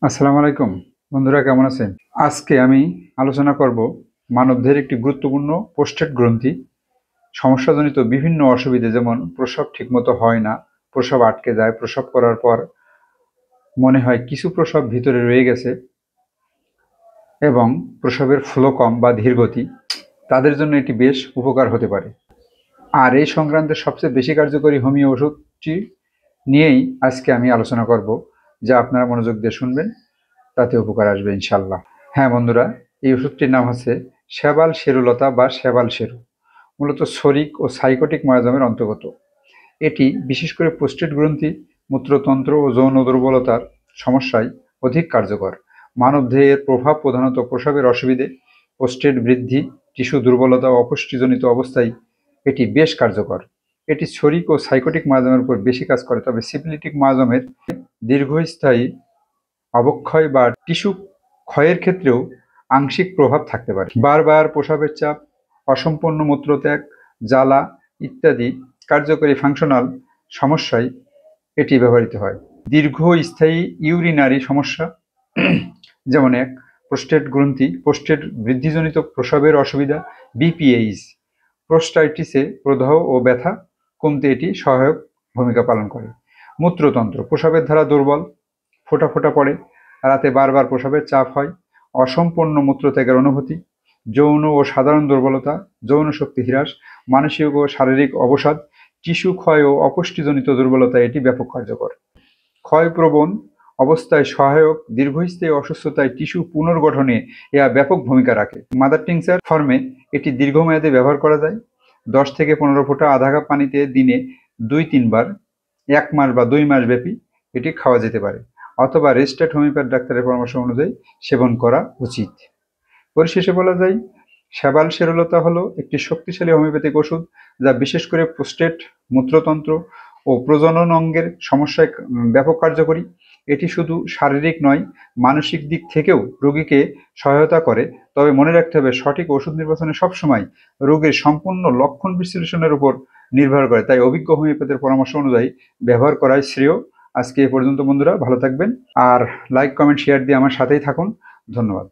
আসসালামু আলাইকুম বন্ধুরা, কেমন আছেন? আজকে আমি আলোচনা করব মানবদেহের একটি গুরুত্বপূর্ণ প্রোস্টেট গ্রন্থি সমস্যাজনিত বিভিন্ন অসুবিধা, যেমন প্রস্রাব ঠিকমতো হয় না, প্রস্রাব আটকে যায়, প্রস্রাব করার পর মনে হয় কিছু প্রস্রাব ভিতরে রয়ে গেছে এবং প্রস্রাবের ফ্লো কম বা ধীরগতি, তাদের জন্য এটি বেশ উপকার হতে পারে। আর এই সংক্রান্তে সবচেয়ে বেশি কার্যকরী হোমিও ওষুধটি নিয়েই আজকে আমি আলোচনা করব, যা আপনারা মনোযোগ দিয়ে শুনবেন, তাতে উপকার আসবে ইনশাল্লাহ। হ্যাঁ বন্ধুরা, এই ওষুধটির নাম হচ্ছে শেবাল শেরুলতা বা শেবাল শেরু। মূলত শরিক ও সাইকোটিক মায়াজমের অন্তর্গত। এটি বিশেষ করে প্রোস্টেট গ্রন্থি, মূত্রতন্ত্র ও যৌন দুর্বলতার সমস্যায় অধিক কার্যকর। মানবদেহের প্রভাব প্রধানত প্রস্রাবের অসুবিধে, প্রোস্টেট বৃদ্ধি, টিস্যু দুর্বলতা ও অপুষ্টিজনিত অবস্থায় এটি বেশ কার্যকর। এটি শরিক ও সাইকোটিক মায়াজমের উপর বেশি কাজ করে, তবে সিফিলিটিক মায়াজমের দীর্ঘস্থায়ী অবক্ষয় বা টিস্যু ক্ষয়ের ক্ষেত্রেও আংশিক প্রভাব থাকতে পারে। বারবার প্রস্রাবের চাপ, অসম্পূর্ণ মূত্রত্যাগ, জ্বালা ইত্যাদি কার্যকরী ফাংশনাল সমস্যায় এটি ব্যবহৃত হয়। দীর্ঘস্থায়ী ইউরিনারি সমস্যা, যেমন প্রোস্টেট গ্রন্থি, প্রোস্টেট বৃদ্ধিজনিত প্রস্রাবের অসুবিধা, বিপিএইচ, প্রোস্টাইটিসে প্রদাহ ও ব্যথা কমতে এটি সহায়ক ভূমিকা পালন করে। মূত্রতন্ত্র, প্রস্রাবের ধারা দুর্বল, ফোঁটা ফোঁটা পড়ে, রাতে বারবার প্রস্রাবের চাপ হয়, অসম্পূর্ণ মূত্রত্যাগের অনুভূতি, যৌন ও সাধারণ দুর্বলতা, যৌন শক্তি হ্রাস, মানসিক ও শারীরিক অবসাদ, টিস্যু ক্ষয় ও অপুষ্টিজনিত দুর্বলতা এটি ব্যাপক কার্যকর। ক্ষয়প্রবণ অবস্থায় সহায়ক, দীর্ঘস্থায়ী অসুস্থতায় টিস্যু পুনর্গঠনে এরা ব্যাপক ভূমিকা রাখে। মাদার টিংচার ফর্মে এটি দীর্ঘমেয়াদে ব্যবহার করা যায়। 10 থেকে 15 ফোঁটা আধা কাপ পানিতে দিনে 2-3 বার 1 মাস বা 2 মাস ব্যাপী এটি খাওয়া যেতে পারে, অথবা রেজিস্টার্ড হোমিওপ্যাথ ডাক্তারের পরামর্শ অনুযায়ী সেবন করা উচিত। পরিশেষে বলা যায়, শেবাল শেরুলতা হলো একটি শক্তিশালী হোমিওপ্যাথিক ওষুধ, যা বিশেষ করে প্রোস্টেট, মূত্রতন্ত্র ও প্রজনন অঙ্গের সমস্যায় ব্যাপক কার্যকরী। এটি শুধু শারীরিক নয়, মানসিক দিক থেকেও রোগীকে সহায়তা করে। তবে মনে রাখতে হবে, সঠিক ওষুধ নির্বাচনে সবসময় রোগীর সম্পূর্ণ লক্ষণ বিশ্লেষণের উপর নির্ভর করে, তাই অভিজ্ঞ হোমিওপ্যাথের পরামর্শ অনুযায়ী ব্যবহার করাই শ্রেয়। আজকে এ পর্যন্ত বন্ধুরা, ভালো থাকবেন আর লাইক, কমেন্ট, শেয়ার দিয়ে আমার সাথেই থাকুন। ধন্যবাদ।